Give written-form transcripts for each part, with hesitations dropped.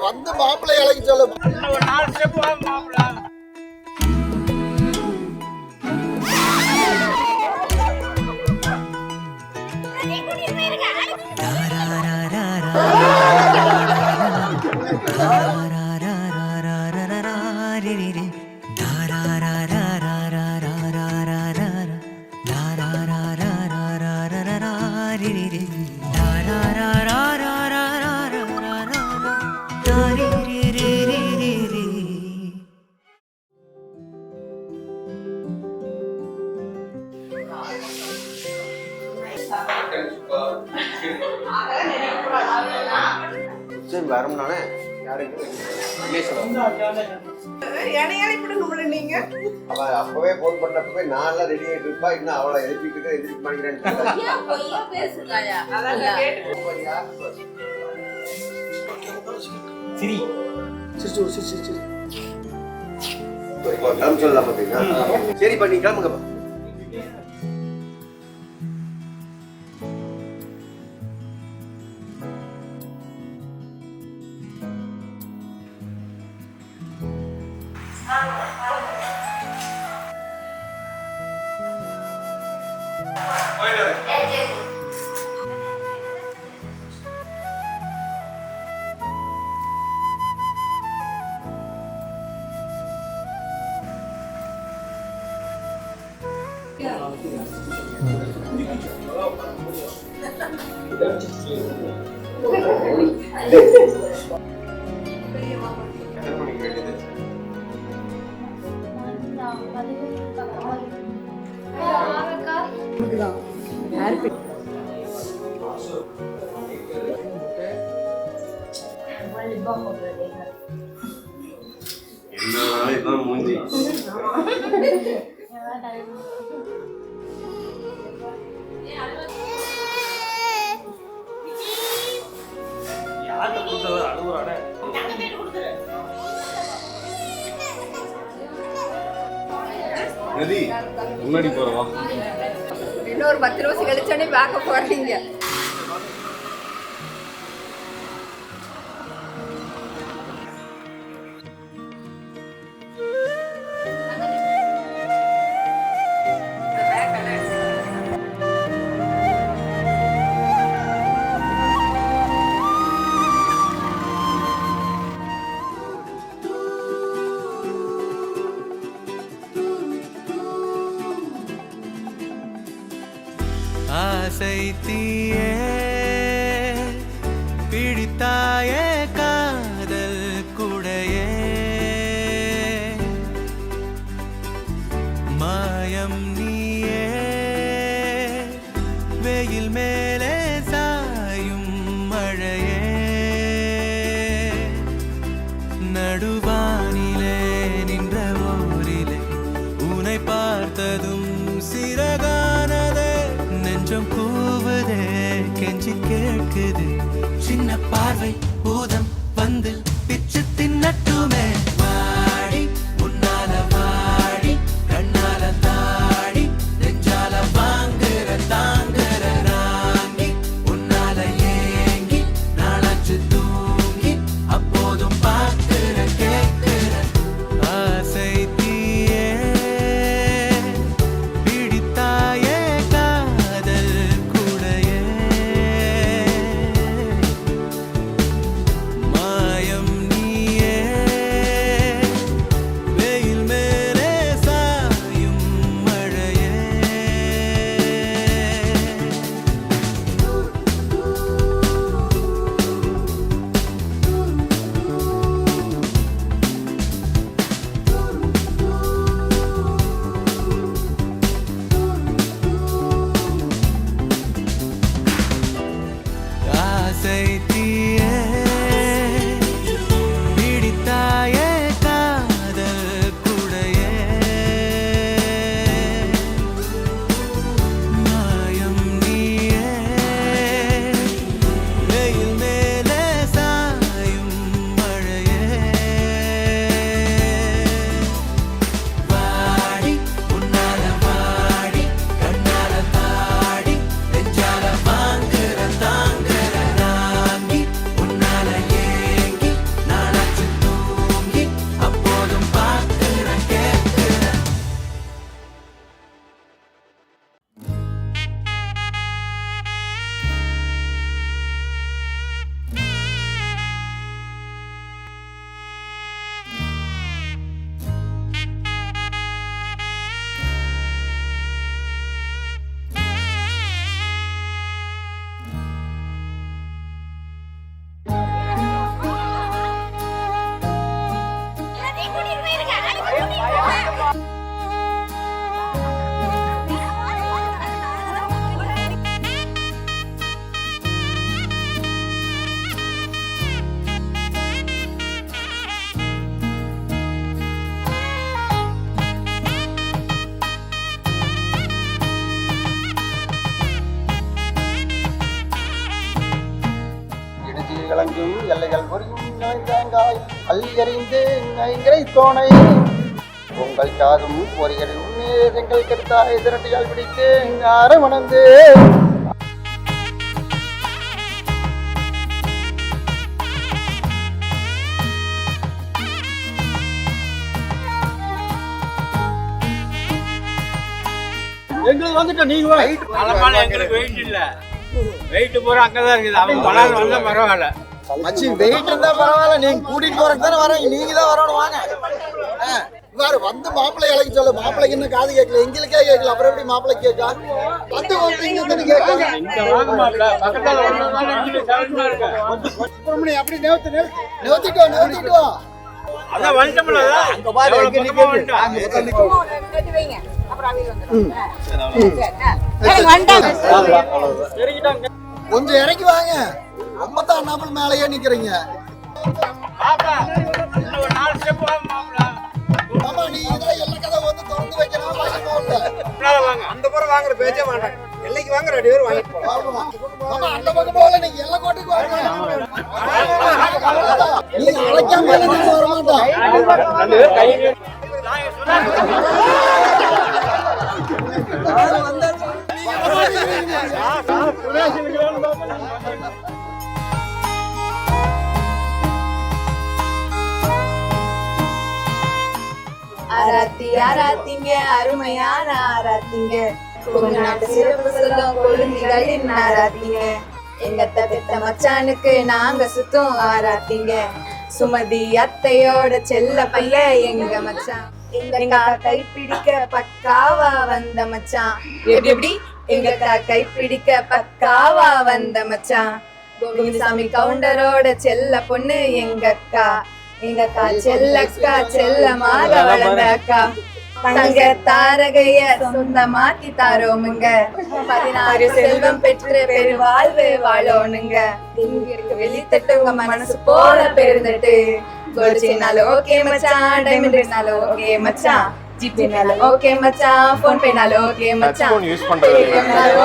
வந்து மாப்பிள்ளை இலைக்கு சொல்ல ஒரு 4 ஸ்டெப் வாங்க மாப்பிள்ள. வரும்னானே அவ அப்பவே போன் பண்ணப்பவே நான் ரெடி ஆயிட்டு இருப்பா. இன்னும் அவளை எழுப்பிட்டு எதிர்ப்பு பண்ணிக்கிறேன். சொல்லலாம் பாத்தீங்கன்னா சரி பண்ணி கிளம்புங்கப்பா. மூஞ்சி முன்னாடி போறவா இன்னொரு 10 நிமிஷம் கழிச்சோடனே பார்க்க போறீங்க. ஆசைத்தீயே பிடித்தாயே காதல் குடையே மாயம் நீயே வெயில் மேலே சாயும் மழையே நடுவானிலே நின்ற ஓரிலே உன்னை பார்த்ததும் சிறகானதே நெஞ்சம் கூவுதே கெஞ்சி கேட்குது சின்ன பார்வை பூதம் வந்து பிச்சு தின்னட்டுமே வாடி உன்னால வாடி கண்ணால தாடி நெஞ்சால வாங்குற தாங்குற ராங்கி உன்னால ஏங்கி நாளாச்சு தூங்கி அப்போதும் பார்க்கிற கேட்கிற ஆசை தீயே பிடித்தாயே காதல் குடையே கிளஞ்சும் எல்லைகள் பொறியும் தேங்காய் அள்ளி எறிந்து ஐங்கரை தோணை உங்கள் சாதும் பொறிகளில் எங்கள் கருத்தாய் திரட்டியால் பிடித்து அரவணந்து எங்களுக்கு வந்துட்டு நீங்க எங்களுக்கு வெயிட் இல்ல வெயிட் பூரா அங்கதான் இருக்குது அவங்க வளாது வந்தா பரவாயில்ல மச்சி வெயிட் இருந்தா பரவாயில்ல நீங்க கூட்டிட்டு போறதுக்கு தானே வரீங்க நீங்க தான் வரணும் வாங்க வேற வந்து மாப்பிள்ளை இலைக்கு சொல்ல மாப்பிள்ளைக்கு இன்னும் காது கேட்கல எங்களுக்கே கேட்கல அப்புறம் எப்படி மாப்பிள்ளை கேட்கா வந்து வந்து கேட்கல இங்க வாங்க மாப்ள பக்கத்துல வந்ததால இங்க சவுண்டா இருக்கு அப்படி நிறுத்திட்டு வா அதான் வந்துட்டோம்ல அங்க பாரு எங்க நிக்க வைங்க அப்புறம் அவில வந்துரும் கொஞ்சம் இறக்கி வாங்க அப்பதான் நம்ம மேலேயே நிக்கிறீங்க பாப்பா இன்னும் ஒரு 4 ஸ்டெப் வாங்க மாப்ள ஆமா நீங்க தான் எல்லா கதை வந்து திறந்து வைக்கணும் வாங்க அந்த புறம் வாங்குற பேச்சே மாட்டாங்க எல்லைக்கு வாங்க 2 பேரும் வாங்கிட்டு போலாம் ஆமா அந்த பக்கம் போல நீங்க எல்லா கோட்டுக்கு வாங்க நீங்க அழைக்காம நீங்க வர மாட்டோம் கை ஆராத்திங்க அருமையான ஆராத்திங்க கொங்கு நாட்டு சிறப்பு சொல்லும் கொழுந்திகளின் ஆராத்திங்க எங்க தவிர்த்த மச்சானுக்கு நாங்க சுத்தம் ஆராத்திங்க சுமதி அத்தையோட செல்ல பையன் எங்க மச்சான் எங்க கைப்பிடிக்க பக்காவா வந்த மச்சான் எப்படி எங்க கைப்பிடிக்க பக்காவா வந்த மச்சான் கோவிந்தசாமி கவுண்டரோட செல்ல பொண்ணு எங்க அக்கா செல்லக்கா செல்லமாக வளர்ந்த அக்கா தங்க தாரகைய சொந்தமாக்கி தாரோமுங்க 16 செல்வம் பெற்று பெருவாழ்வு வாழோனுங்க வெளித்தட்டு உங்க மனசு போல பெருந்தட்டு கோல்ச்சினாலும் ஓகே மச்சான் டைமண்ட்னாலும் ஓகே மச்சான் ஜிபினாலும் ஓகே மச்சான் போன் பேனாலும் ஓகே மச்சான் யூஸ் பண்றது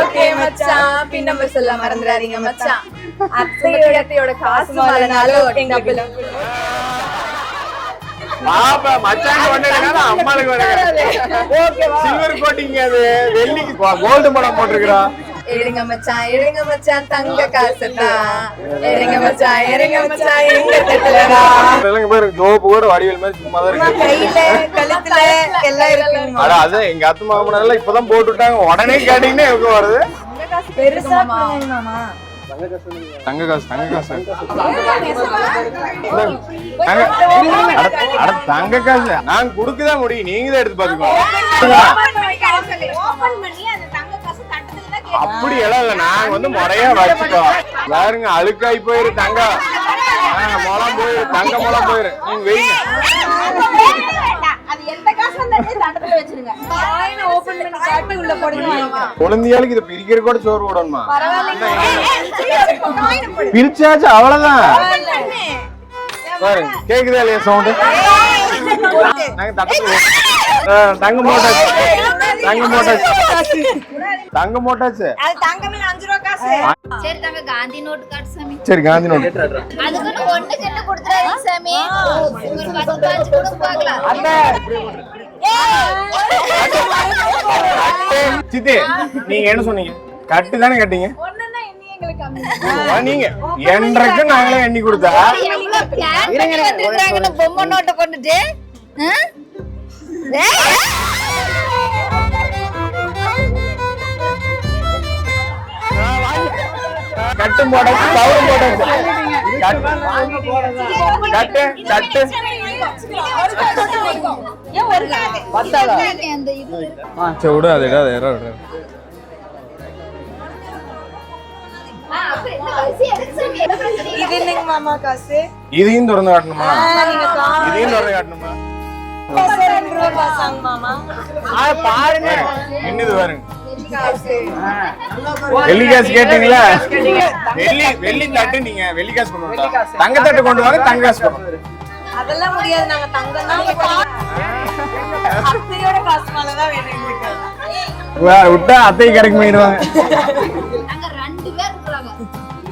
ஓகே மச்சான் பின் நம்பர் சொல்ல மறந்துடாதீங்க மச்சான் அத்தையோட காசு மாறினாலும் எங்க பிள்ளை பாப்பா மச்சான் கொண்டேனா அம்மாளுக்கு வரங்க சில்வர் கோட்டிங் அது வெள்ளிக்கு கோல்ட் பணம் போட்டுருக்கா எடுங்க மச்சான் தங்க காசுடா எடுங்க மச்சான் எங்க தட்டலடா எல்லாம் பாரு ஜோப் கூட வடிவேல் மாதிரி சும்மா தான் இருக்கு கையில கழுத்துல எல்லாம் இருக்கு அட அது எங்க அத்தை மாமனாரெல்லாம் இப்பதான் போட்டு விட்டாங்க உடனே கேட்டீங்கன்னா எவ்வளவு வருது பெருசா மாமா தங்க காசு தங்க காசு நாங்க குடுக்கதான் முடியும் நீங்க தான் எடுத்து பாத்துக்கோங்க அப்படி எல்லாம் இல்ல நாங்க வந்து முறையா வச்சுக்கோம் பாருங்க அழுக்காய் போயிரு தங்க முளம் போயிரு தங்க முளம் போயிரு நீங்க வெயிங்க குழந்தையாளுக்கு இதை பிரிக்கிற கூட சோறு போடணுமா பிரிச்சாச்சு அவ்வளவுதான் பாருங்க கேக்குதா இல்லையா சவுண்டு நாங்க தட்டத்துல தங்க மோட்டாச்சு சரி தங்க காந்தி நோட்டு காட்டு சாமி சரி காந்தி நோட்டு அதுக்கு ஒண்ணுக்கு என்ன கொடுத்துறாதீங்க சாமி ஒரு 10 காசு கூட பார்க்கலாம் சித்தி நீங்க என்ன சொன்னீங்க கட்டு தானே கட்டீங்க நீங்க என்றைக்கு நாங்களே எண்ணி கொடுத்தா எவ்வளவு பிளான் பண்ணி வந்திருக்காங்கன்னு பொம்மை நோட்டை கொண்டுட்டு கட்டு போட்டாச்சு பவுன் போட்டாச்சு கட்டு சரி விடு அது இடம் இது என்னங்க மாமா காசு இதையும் திறந்து காட்டணுமா இதையும் திறந்து காட்டணுமா பாருங்க என்னது பாருங்க வெள்ளி காசு கேட்டீங்களா வெள்ளி தட்டு நீங்க வெள்ளி காசு கொண்டு வாங்க தங்க தட்டு கொண்டு வாங்க தங்க காசு கொண்டு வாங்க அதெல்லாம் முடியாது நாங்க தங்கம் தான் அத்தையோட காசு மேலதான் வேணும் எங்களுக்கு விட்டா அத்தை கிடைக்க போயிடுவாங்க அங்க 2 பேர் இருக்காங்க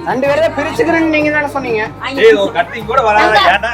2 பேரும் பிரிச்சுக்கிறேன்னு நீங்க தானே சொன்னீங்க. கட்டிங் கூட வராத ஏன்டா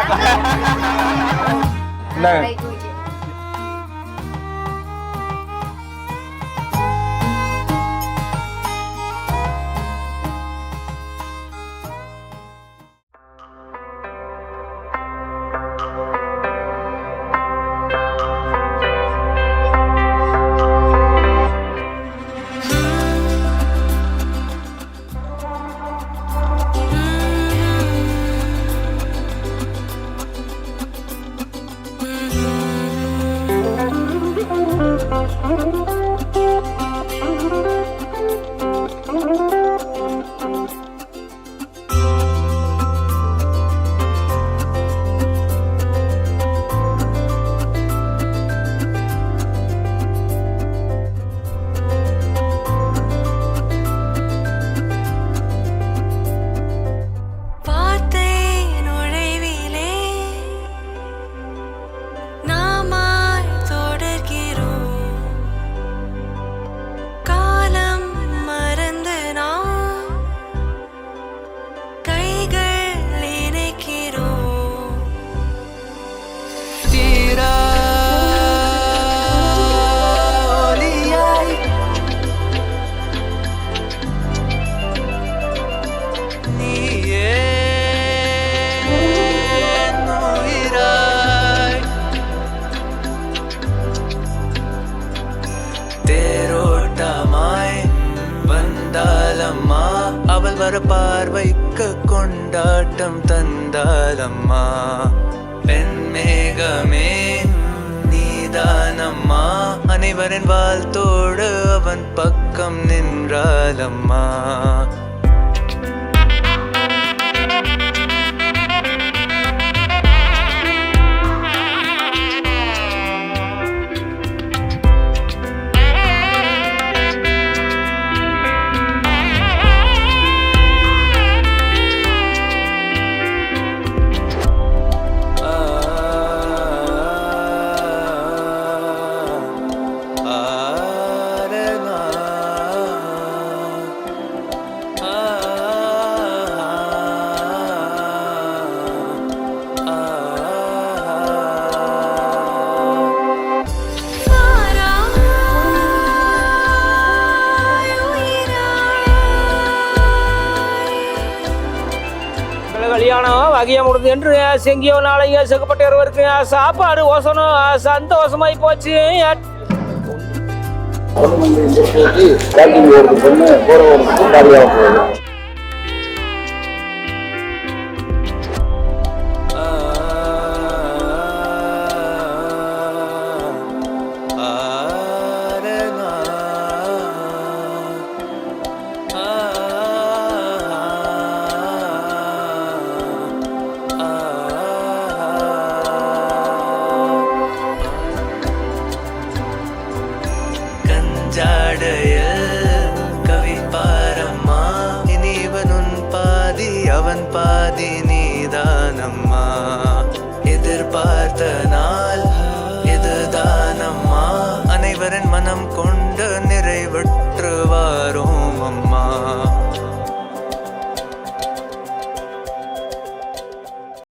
அவள் வர பார்வைக்கு கொண்டாட்டம் தந்தாலம்மா பெண்மேகமே நீதானம்மா அனைவரின் வாழ்த்தோடு அவன் பக்கம் நின்றாலம்மா கல்யாணம் வகையா முடிஞ்சு என்று செங்கியோ நாளைய செக்கப்பட்டவருக்கு சாப்பாடு ஓசனம் சந்தோஷமாய் போச்சு. கவி பாரம்மா இனிவனுன் பாதி அவன் பாதி நீதானம்மா எதிர்பார்த்த நாள் இதுதானம்மா அனைவரின் மனம் கொண்டு